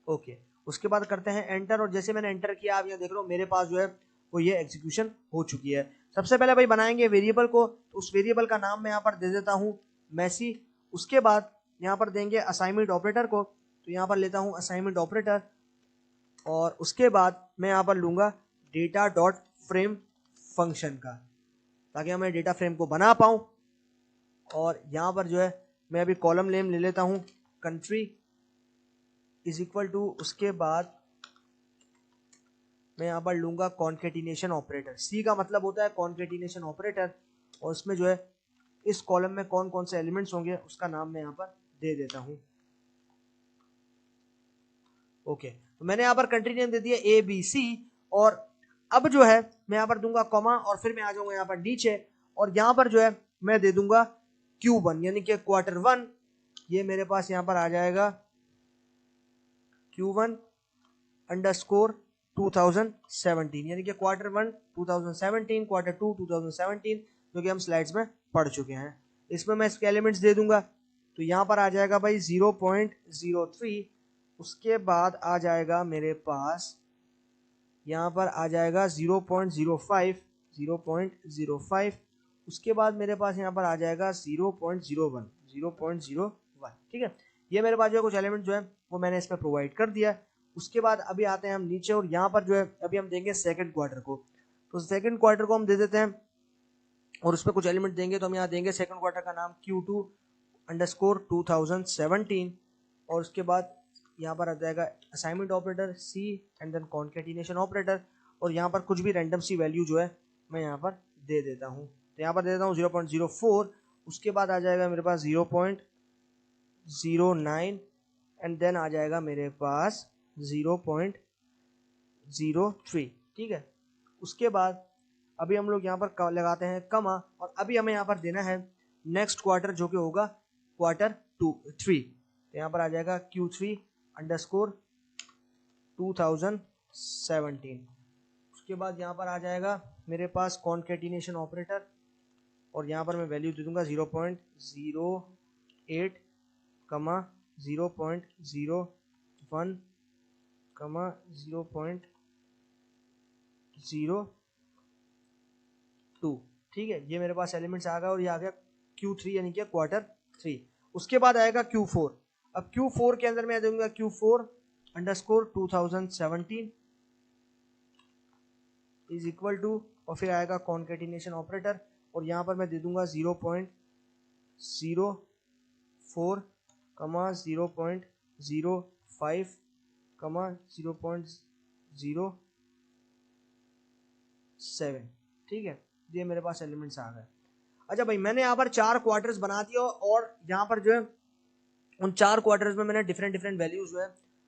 Okay, उसके बाद करते हैं एंटर। और जैसे मैंने एंटर किया आप यहाँ देख रहे हो मेरे पास जो है वो ये एग्जीक्यूशन हो चुकी है। सबसे पहले भाई बनाएंगे वेरिएबल को। तो उस वेरिएबल का नाम मैं यहाँ पर दे देता हूँ मैसी। उसके बाद यहाँ पर देंगे असाइनमेंट ऑपरेटर को। तो यहाँ पर लेता हूँ असाइनमेंट ऑपरेटर और उसके बाद मैं यहाँ पर लूंगा डेटा डॉट फ्रेम फंक्शन का, ताकि मैं डेटा फ्रेम को बना पाऊं। और यहाँ पर जो है मैं अभी कॉलम नेम ले लेता हूँ कंट्री इज इक्वल टू, उसके बाद मैं यहाँ पर लूंगा कॉन्केटिनेशन ऑपरेटर। सी का मतलब होता है कॉन्केटिनेशन ऑपरेटर। और उसमें जो है इस कॉलम में कौन कौन से एलिमेंट्स होंगे उसका नाम मैं यहाँ पर दे देता हूँ। ओके, तो मैंने यहाँ पर कंट्री नेम दे दिया ABC। और अब जो है मैं यहाँ पर दूंगा कॉमा और फिर मैं आ जाऊंगा यहाँ पर नीचे और यहाँ पर जो है मैं दे दूंगा Q1 यानी कि Q1। ये मेरे पास यहाँ पर आ जाएगा Q1 अंडरस्कोर 2017 यानी कि Q1 2017, Q2 2017, जो कि हम स्लाइड्स में पढ़ चुके हैं। इसमें मैं इसके एलिमेंट्स दे दूंगा। तो यहाँ पर आ जाएगा भाई 0.03। उसके बाद आ जाएगा मेरे पास यहाँ पर आ जाएगा 0.05, 0.05। उसके बाद मेरे पास यहाँ पर आ जाएगा 0.01, 0.01। ठीक है, ये मेरे पास जो है कुछ एलिमेंट जो है वो मैंने इसमें प्रोवाइड कर दिया। उसके बाद अभी आते हैं हम नीचे और यहाँ पर जो है अभी हम देंगे सेकंड क्वार्टर को। तो सेकंड क्वार्टर को हम दे देते हैं और उसमें कुछ एलिमेंट देंगे। तो हम यहाँ देंगे सेकंड क्वार्टर का नाम Q2 अंडरस्कोर 2017। और उसके बाद यहाँ पर आ जाएगा assignment operator C and then concatenation operator. और यहाँ पर कुछ भी रैंडम सी वैल्यू जो है मैं यहाँ पर दे देता हूँ। तो यहाँ पर दे देता हूँ 0.04। उसके बाद आ जाएगा मेरे पास 0.09 एंड देन आ जाएगा मेरे पास 0.03। ठीक है, उसके बाद अभी हम लोग यहाँ पर लगाते हैं कमा और अभी हमें यहाँ पर देना है नेक्स्ट क्वार्टर जो कि होगा Q3। तो यहाँ पर आ जाएगा Q3 अंडरस्कोर 2017। उसके बाद यहाँ पर आ जाएगा मेरे पास कॉन्केटिनेशन ऑपरेटर और यहाँ पर मैं वैल्यू दे दूंगा 0.08 कमा 0.01 कमा 0.02। ठीक है, ये मेरे पास एलिमेंट्स आ गए और ये आ गया Q3 यानी कि Q3। उसके बाद आएगा Q4। अब Q4 के अंदर मैं दूंगा Q4 underscore 2017 is equal to और फिर आएगा कॉन्केटिनेशन ऑपरेटर और यहाँ पर मैं दे दूंगा 0.05 4 कमा 0.05 कमा 0.07, ठीक है। ये मेरे पास एलिमेंट्स आ गए। अच्छा भाई, मैंने यहाँ पर 4 क्वार्टर्स बना दिया और यहाँ पर जो है उन 4 क्वार्टर्स में मैंने डिफरेंट डिफरेंट वैल्यूज जो है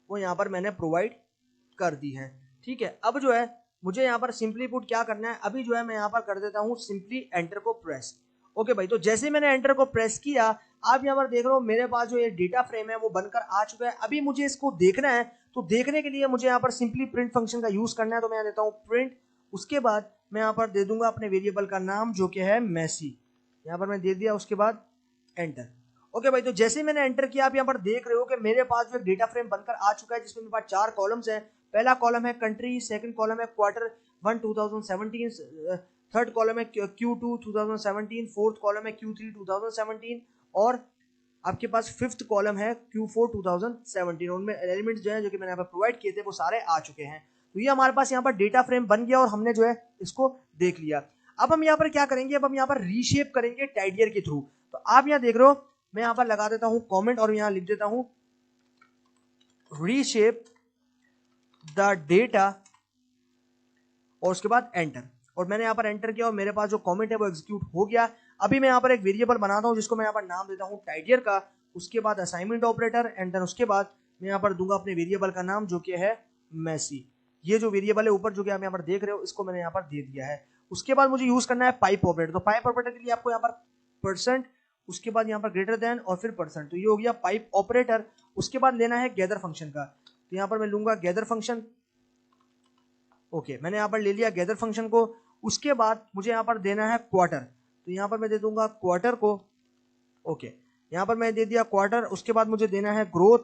वो यहाँ पर मैंने प्रोवाइड कर दी है, ठीक है। अब जो है मुझे यहाँ पर सिंपली पुट क्या करना है, अभी जो है मैं यहाँ पर कर देता हूँ सिंपली एंटर को प्रेस। ओके भाई, तो जैसे मैंने एंटर को प्रेस किया, आप यहाँ पर देख रहे हो मेरे पास जो ये डेटा फ्रेम है वो बनकर आ चुका है। अभी मुझे इसको देखना है, तो देखने के लिए मुझे यहाँ पर सिंपली प्रिंट फंक्शन का यूज करना है। तो मैं देता हूँ प्रिंट, उसके बाद मैं यहाँ पर दे दूंगा अपने वेरिएबल का नाम जो कि है मेसी, यहाँ पर मैं दे दिया, उसके बाद एंटर। ओके भाई, तो जैसे ही मैंने एंटर किया, आप यहाँ पर देख रहे हो कि मेरे पास जो डेटा फ्रेम बनकर आ चुका है, जिसमें मेरे पास 4 कॉलम्स हैं। पहला कॉलम है कंट्री, सेकंड कॉलम है क्वार्टर 1 2017, थर्ड कॉलम है Q2 2017, फोर्थ कॉलम है Q3 2017 और आपके पास फिफ्थ कॉलम है Q4 2017। उनमें एलिमेंट्स जो है जो कि मैंने यहाँ पर प्रोवाइड किए थे वो सारे आ चुके हैं। तो ये हमारे पास यहाँ पर डेटा फ्रेम बन गया और हमने जो है इसको देख लिया। अब हम यहाँ पर क्या करेंगे, अब हम यहाँ पर रीशेप करेंगे टाइडियर के थ्रू। तो आप यहाँ देख रहे हो, मैं यहाँ पर लगा देता हूँ कमेंट और यहाँ लिख देता हूँ रीशेप द डेटा और उसके बाद एंटर। और मैंने यहाँ पर एंटर किया और मेरे पास जो कमेंट है वो एग्जीक्यूट हो गया। अभी मैं यहाँ पर एक वेरिएबल बनाता हूँ जिसको मैं यहाँ पर नाम देता हूँ टाइडियर का, उसके बाद असाइनमेंट ऑपरेटर एंड देन उसके बाद मैं यहाँ पर दूंगा अपने वेरिएबल का नाम जो कि है मेसी। ये जो वेरिएबल है ऊपर जो कि आप यहाँ पर देख रहे हो, इसको मैंने यहाँ पर दे दिया है। उसके बाद मुझे यूज करना है पाइप ऑपरेटर। तो पाइप ऑपरेटर के लिए आपको यहाँ पर परसेंट, उसके बाद यहाँ पर ग्रेटर देन और फिर परसेंट, तो ये हो गया पाइप ऑपरेटर। उसके बाद लेना है गैदर फंक्शन का, तो यहाँ पर मैं लूंगा गैदर फंक्शन। ओके, मैंने यहाँ पर ले लिया गैदर फंक्शन को। उसके बाद मुझे यहाँ पर देना है क्वार्टर, तो यहाँ पर मैं दे दूंगा क्वार्टर को। ओके, यहाँ पर मैं दे दिया क्वार्टर। उसके बाद मुझे देना है ग्रोथ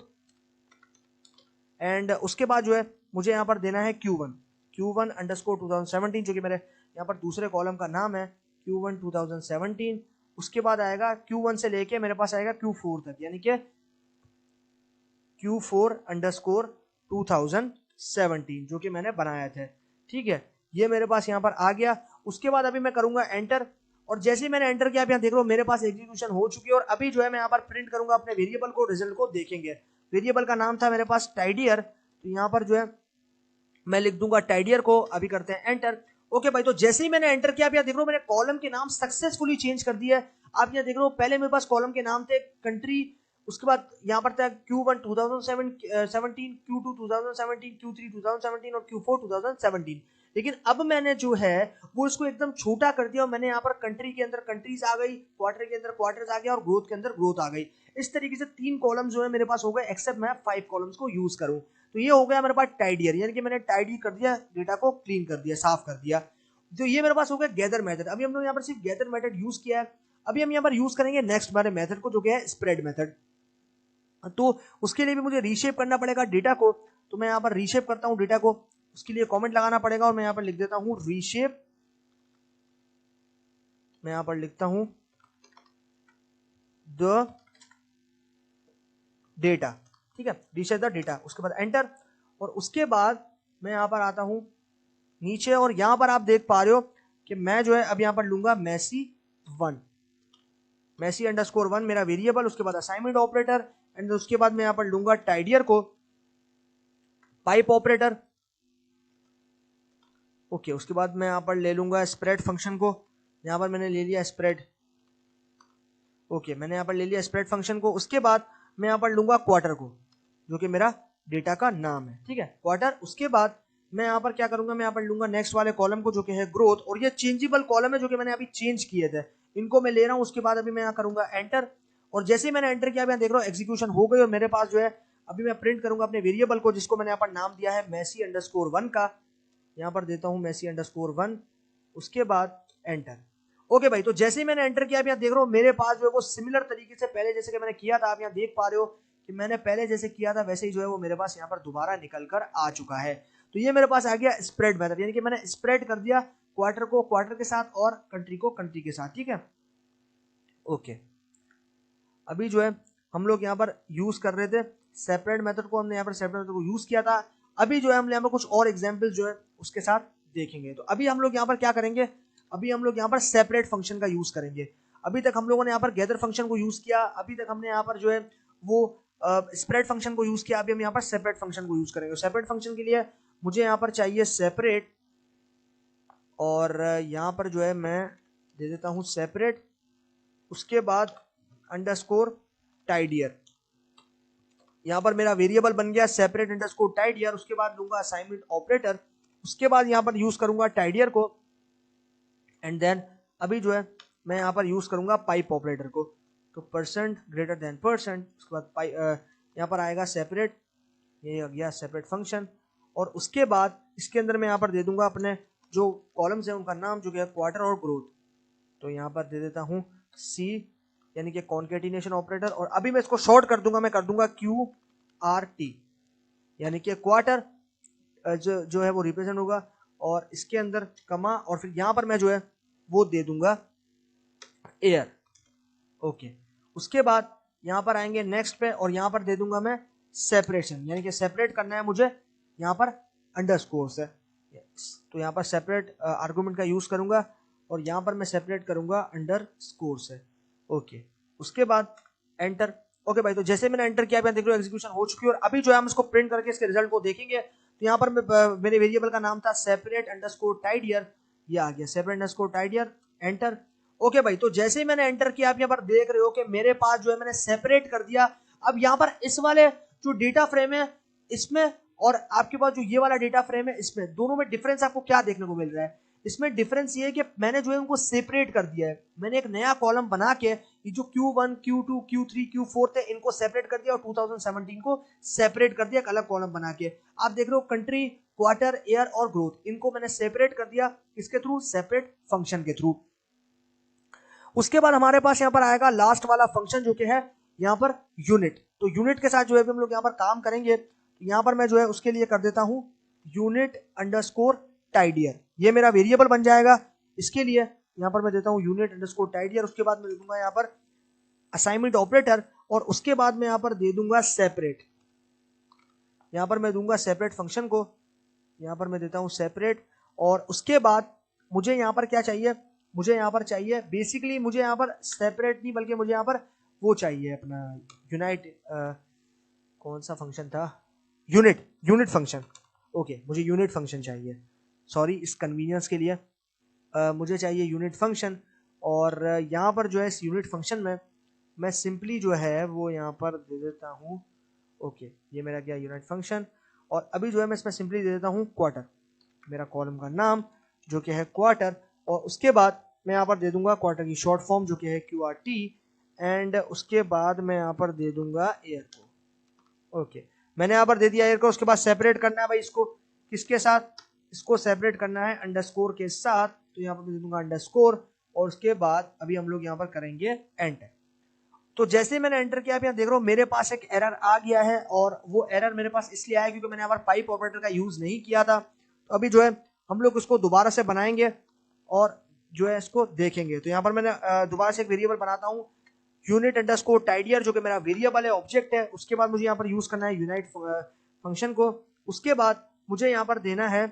एंड उसके बाद जो है मुझे यहाँ पर देना है Q1 अंडरस्कोर 2017 जो कि मेरे यहाँ पर दूसरे कॉलम का नाम है Q1 2017। उसके बाद आएगा Q1 से लेके मेरे पास आएगा Q4 तक, यानी कि Q4 अंडरस्कोर 2017 जो कि मैंने बनाया था, ठीक है। ये मेरे पास यहाँ पर आ गया। उसके बाद अभी मैं करूंगा एंटर और जैसे ही मैंने एंटर किया, आप यहाँ देख रहे हो मेरे पास एग्जीक्यूशन हो चुकी है। और अभी जो है मैं यहाँ पर प्रिंट करूंगा अपने वेरिएबल को, रिजल्ट को देखेंगे। वेरिएबल का नाम था मेरे पास टाइडियर, तो यहाँ पर जो है मैं लिख दूंगा टाइडियर को। अभी करते हैं एंटर। ओके भाई, तो जैसे ही मैंने एंटर किया, आप यहाँ देख रहे हो मैंने कॉलम के नाम सक्सेसफुली चेंज कर दिया है। आप यहाँ देख रहे हो पहले मेरे पास कॉलम के नाम थे कंट्री, उसके बाद यहाँ पर था Q1 2017, Q2 2017, Q3 2017 और Q4 2017। लेकिन अब मैंने जो है वो इसको एकदम छोटा कर दिया और मैंने यहाँ पर कंट्री के अंदर कंट्रीज आ गई, क्वार्टर के अंदर क्वार्टर्स आ गया और ग्रोथ के अंदर ग्रोथ आ गई। इस तरीके से 3 कॉलम्स जो है मेरे पास हो गए, एक्सेप्ट मैं 5 कॉलम्स को यूज करूं। तो ये हो गया मेरे पास टाइडियर, यानी कि मैंने टाइडी कर दिया, डेटा को क्लीन कर दिया, साफ कर दिया। तो ये मेरे पास हो गया गैदर मेथड। अभी हम लोग यहाँ पर सिर्फ गैदर मेथड यूज किया है। अभी हम यहाँ पर यूज करेंगे नेक्स्ट वाले मेथड को जो कि है स्प्रेड मेथड। तो उसके लिए भी मुझे रीशेप करना पड़ेगा डेटा को, तो मैं यहाँ पर रीशेप करता हूँ डेटा को। उसके लिए कमेंट लगाना पड़ेगा और मैं यहाँ पर लिख देता हूँ रीशेप, मैं यहाँ पर लिखता हूँ द डेटा, ठीक है, रीशेप द डेटा। उसके बाद एंटर और उसके बाद मैं यहाँ पर आता हूँ नीचे और यहाँ पर आप देख पा रहे हो कि मैं जो है अब यहाँ पर लूंगा मेसी1, मेसी अंडरस्कोर 1 मेरा वेरिएबल। उसके बाद असाइनमेंट ऑपरेटर एंड उसके बाद मैं यहाँ पर लूंगा टाइडियर को, पाइप ऑपरेटर। ओके, उसके बाद मैं यहाँ पर ले लूंगा स्प्रेड फंक्शन को, यहाँ पर मैंने ले लिया स्प्रेड। ओके, मैंने यहाँ पर ले लिया स्प्रेड फंक्शन को। उसके बाद मैं यहाँ पर लूंगा क्वार्टर को जो कि मेरा डेटा का नाम है, ठीक है, क्वार्टर। उसके बाद मैं यहाँ पर क्या करूंगा, मैं यहाँ पर लूंगा नेक्स्ट वाले कॉलम को जो कि है ग्रोथ। और ये चेंजेबल कॉलम है जो कि मैंने अभी चेंज किए थे, इनको मैं ले रहा हूँ। उसके बाद अभी मैं यहाँ करूंगा एंटर और जैसे ही मैंने एंटर किया, मैं देख रहा हूँ एग्जीक्यूशन हो गई और मेरे पास जो है अभी मैं प्रिंट करूंगा अपने वेरिएबल को जिसको मैंने यहाँ पर नाम दिया है मेसी अंडरस्कोर 1 का। यहाँ पर देता हूँ मेसी अंडरस्कोर 1, उसके बाद एंटर। ओके भाई, तो जैसे ही मैंने एंटर किया, आप यहाँ देख रहे हो मेरे पास जो है वो सिमिलर तरीके से पहले जैसे कि मैंने किया था, आप यहाँ देख पा रहे हो कि मैंने पहले जैसे किया था वैसे ही जो है वो मेरे पास यहाँ पर दोबारा निकल कर आ चुका है। तो ये मेरे पास आ गया स्प्रेड मेथड, यानी कि मैंने स्प्रेड कर दिया क्वार्टर को क्वार्टर के साथ और कंट्री को कंट्री के साथ, ठीक है। ओके, अभी जो है हम लोग यहाँ पर यूज कर रहे थे सेपरेट मेथड को, हमने यहाँ पर सेपरेट मेथड को यूज किया था। अभी जो है हम यहाँ पर कुछ और एग्जाम्पल जो है उसके साथ देखेंगे। तो अभी हम लोग यहाँ पर क्या करेंगे, अभी हम लोग यहाँ पर सेपरेट फंक्शन का यूज करेंगे। अभी तक हम लोगों ने यहाँ पर गैदर फंक्शन को यूज किया, अभी तक हमने यहाँ पर जो है वो स्प्रेड फंक्शन को यूज किया, अभी हम यहाँ पर सेपरेट फंक्शन को यूज करेंगे। सेपरेट फंक्शन के लिए मुझे यहाँ पर चाहिए सेपरेट, और यहाँ पर जो है मैं दे देता हूँ सेपरेट, उसके बाद अंडरस्कोर टाइडियर। यहाँ पर मेरा वेरिएबल बन गया सेपरेट अंडरस्कोर टाइडियर, उसके बाद लूंगा असाइनमेंट ऑपरेटर, उसके बाद यहाँ पर यूज करूंगा टाइडियर को, एंड देन अभी जो है मैं यहाँ पर यूज करूंगा पाइप ऑपरेटर को। तो परसेंट ग्रेटर देन परसेंट, उसके बाद यहाँ पर आएगा सेपरेट, ये आ गया सेपरेट फंक्शन, और उसके बाद इसके अंदर मैं यहाँ पर दे दूंगा अपने जो कॉलम्स है उनका नाम, जो कि है क्वार्टर और ग्रोथ। तो यहाँ पर दे देता हूँ सी, यानी कि कॉन्केटिनेशन ऑपरेटर, और अभी मैं इसको शॉर्ट कर दूंगा, मैं कर दूंगा क्यू आर टी, यानी कि क्वार्टर जो है वो रिप्रेजेंट होगा, और इसके अंदर कमा, और फिर यहाँ पर मैं जो है वो दे दूंगा एयर। ओके, उसके बाद यहाँ पर आएंगे नेक्स्ट पे, और यहाँ पर दे दूंगा मैं सेपरेशन, यानी कि सेपरेट करना है मुझे यहाँ पर अंडरस्कोर से। तो यहाँ पर सेपरेट आर्गुमेंट का यूज करूंगा, और यहाँ पर मैं सेपरेट करूंगा अंडरस्कोर से। ओके, उसके बाद एंटर। ओके भाई, तो जैसे मैंने एंटर किया, आप देख रहे हो एग्जीक्यूशन हो चुकी है, और अभी जो है हम इसको प्रिंट करके इसके रिजल्ट को देखेंगे। तो यहाँ पर मेरे वेरिएबल का नाम था सेपरेट अंडरस्कोर टाइडियर, ये आ गया सेपरेट अंडरस्कोर टाइडियर, एंटर। ओके भाई, तो जैसे ही मैंने एंटर किया, आप यहाँ पर देख रहे हो कि मेरे पास जो है मैंने सेपरेट कर दिया। अब यहाँ पर इस वाले जो डेटा फ्रेम है इसमें, और आपके पास जो ये वाला डेटा फ्रेम है इसमें, दोनों में डिफरेंस आपको क्या देखने को मिल रहा है? इसमें डिफरेंस ये है कि मैंने जो है उनको सेपरेट कर दिया है। मैंने एक नया कॉलम बना के ये जो Q1, Q2, Q3, Q4 थे इनको सेपरेट कर दिया, और 2017 को सेपरेट कर दिया एक अलग कॉलम बना के। आप देख रहे हो कंट्री, क्वार्टर, ईयर और ग्रोथ, इनको मैंने सेपरेट कर दिया, किसके थ्रू? सेपरेट फंक्शन के थ्रू। उसके बाद हमारे पास यहाँ पर आएगा लास्ट वाला फंक्शन, जो कि है यहाँ पर यूनिट। तो यूनिट के साथ जो है हम लोग यहाँ पर काम करेंगे। तो यहाँ पर मैं जो है उसके लिए कर देता हूँ यूनिट अंडरस्कोर टाइडियर, ये मेरा वेरिएबल बन जाएगा। इसके लिए यहाँ पर मैं देता हूँ यूनिट अंडरस्कोर टाइडियर, उसके बाद मैं दे दूंगा यहाँ पर असाइनमेंट ऑपरेटर, और उसके बाद मैं यहाँ पर दे दूंगा सेपरेट। यहाँ पर मैं दूंगा सेपरेट फंक्शन को, यहाँ पर मैं देता हूँ सेपरेट, और उसके बाद मुझे यहाँ पर क्या चाहिए? मुझे यहाँ पर चाहिए बेसिकली, मुझे यहाँ पर सेपरेट नहीं बल्कि मुझे यहाँ पर वो चाहिए अपना यूनाइट, कौन सा फंक्शन था? Unit function. ओके, मुझे यूनिट फंक्शन चाहिए, सॉरी इस कन्वीनियंस के लिए मुझे चाहिए यूनिट फंक्शन। और यहाँ पर जो है इस यूनिट फंक्शन में मैं सिंपली जो है वो यहाँ पर दे देता हूँ। ओके, ये मेरा गया यूनिट फंक्शन, और अभी जो है मैं इसमें सिंपली दे देता हूँ क्वार्टर, मेरा कॉलम का नाम जो कि है क्वार्टर, और उसके बाद मैं यहाँ पर दे दूंगा क्वार्टर की शॉर्ट फॉर्म जो कि है QRT, एंड उसके बाद मैं यहाँ पर दे दूंगा एयर को। ओके, मैंने यहाँ पर दे दिया एयर को। उसके बाद सेपरेट करना है भाई इसको, किसके साथ? इसको सेपरेट करना है अंडरस्कोर के साथ, तो यहाँ पर दे दूंगा अंडरस्कोर, और उसके बाद अभी हम लोग यहाँ पर करेंगे एंटर। तो जैसे मैंने एंटर किया, आप यहाँ देख रहे हो मेरे पास एक एरर आ गया है, और वो एरर मेरे पास इसलिए आया क्योंकि मैंने यहाँ पर पाइप ऑपरेटर का यूज नहीं किया था। तो अभी जो है हम लोग उसको दोबारा से बनाएंगे और जो है इसको देखेंगे। तो यहाँ पर मैंने दोबारा से एक वेरिएबल बनाता हूँ यूनिट अंडरस्कोर टाइडियर, जो कि मेरा वेरिएबल है, ऑब्जेक्ट है। उसके बाद मुझे यहाँ पर यूज करना है यूनाइट फंक्शन को। उसके बाद मुझे यहाँ पर देना है,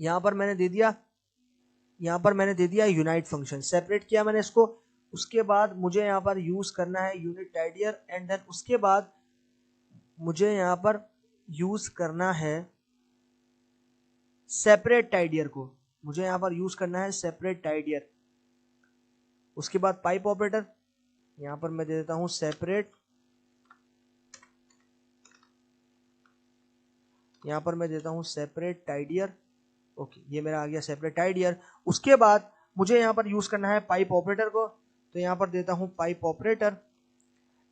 यहाँ पर मैंने दे दिया यूनाइट फंक्शन, सेपरेट किया मैंने इसको। उसके बाद मुझे यहाँ पर यूज करना है यूनिट टाइडियर, एंड देन उसके बाद मुझे यहाँ पर यूज करना है सेपरेट टाइडियर को, मुझे यहाँ पर यूज करना है सेपरेट टाइडियर। उसके बाद पाइप ऑपरेटर, यहाँ पर मैं दे देता हूँ सेपरेट, यहाँ पर मैं देता हूँ सेपरेट टाइडियर। ओके, ये मेरा आ गया सेपरेट टाइडियर। उसके बाद मुझे यहाँ पर यूज करना है पाइप ऑपरेटर को, तो यहाँ पर देता हूँ पाइप ऑपरेटर,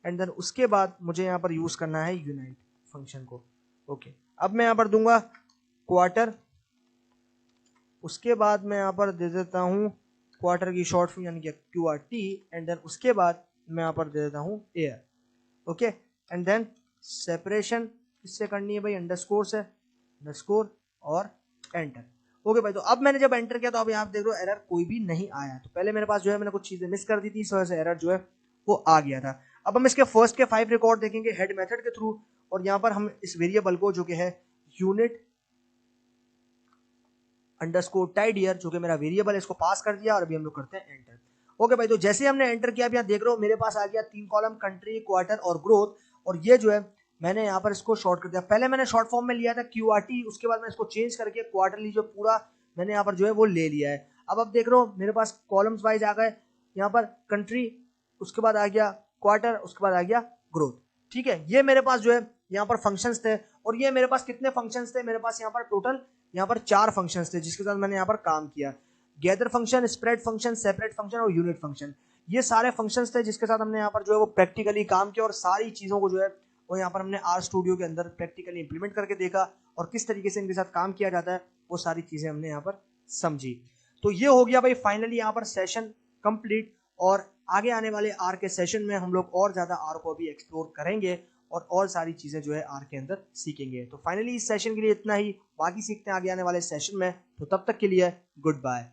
एंड देन उसके बाद मुझे यहाँ पर यूज करना है यूनाइट फंक्शन को। ओके, अब मैं यहाँ पर दूंगा क्वार्टर, उसके बाद मैं यहाँ पर दे देता हूँ क्वार्टर की शॉर्ट फॉर्म यानी कि QRT, एंड देन उसके बाद मैं यहाँ पर दे देता हूँ air. Okay, and then separation किससे करनी है भाई? अंडरस्कोर से, अंडरस्कोर और एंटर। ओके भाई, तो अब मैंने जब एंटर किया तो अब यहाँ देख रहे हो एरर कोई भी नहीं आया। तो पहले मेरे पास जो है मैंने कुछ चीजें मिस कर दी थी, इस वजह से एरर जो है वो आ गया था। अब हम इसके फर्स्ट के 5 रिकॉर्ड देखेंगे हेड मेथड के थ्रू, और यहाँ पर हम इस वेरिएबल को जो कि है यूनिट अंडरस्कोर टाइडियर, जो कि मेरा वेरिएबल है, इसको पास कर दिया, और अभी हम लोग करते हैं एंटर। ओके भाई, तो जैसे ही हमने एंटर किया, आप यहाँ देख रहे हो मेरे पास आ गया 3 कॉलम, कंट्री, क्वार्टर और ग्रोथ। और ये जो है मैंने यहाँ पर इसको शॉर्ट कर दिया। पहले मैंने शॉर्ट फॉर्म में लिया था QRT, उसके बाद मैं इसको चेंज करके क्वार्टरली जो पूरा मैंने यहाँ पर जो है वो ले लिया है। अब आप देख रहे हो मेरे पास कॉलम्स वाइज आ गए, यहाँ पर कंट्री, उसके बाद आ गया क्वार्टर, उसके बाद आ गया ग्रोथ। ठीक है, ये मेरे पास जो है यहाँ पर फंक्शंस थे। और ये मेरे पास कितने फंक्शंस थे, मेरे पास यहाँ पर टोटल यहाँ पर 4 फंक्शंस थे जिसके साथ मैंने यहाँ पर काम किया। Gather function, spread function, separate function और यूनिट फंक्शन, ये सारे फंक्शंस थे जिसके साथ हमने यहाँ पर जो है वो प्रैक्टिकली काम किया। और सारी चीजों को जो है वो यहाँ पर हमने आर स्टूडियो के अंदर प्रैक्टिकली इंप्लीमेंट करके देखा, और किस तरीके से इनके साथ काम किया जाता है वो सारी चीजें हमने यहाँ पर समझी। तो ये हो गया भाई फाइनली यहाँ पर सेशन कंप्लीट। और आगे आने वाले आर के सेशन में हम लोग और ज्यादा आर को भी एक्सप्लोर करेंगे और सारी चीजें जो है आर के अंदर सीखेंगे। तो फाइनली इस सेशन के लिए इतना ही, बाकी सीखते हैं आगे आने वाले सेशन में। तो तब तक के लिए गुड बाय।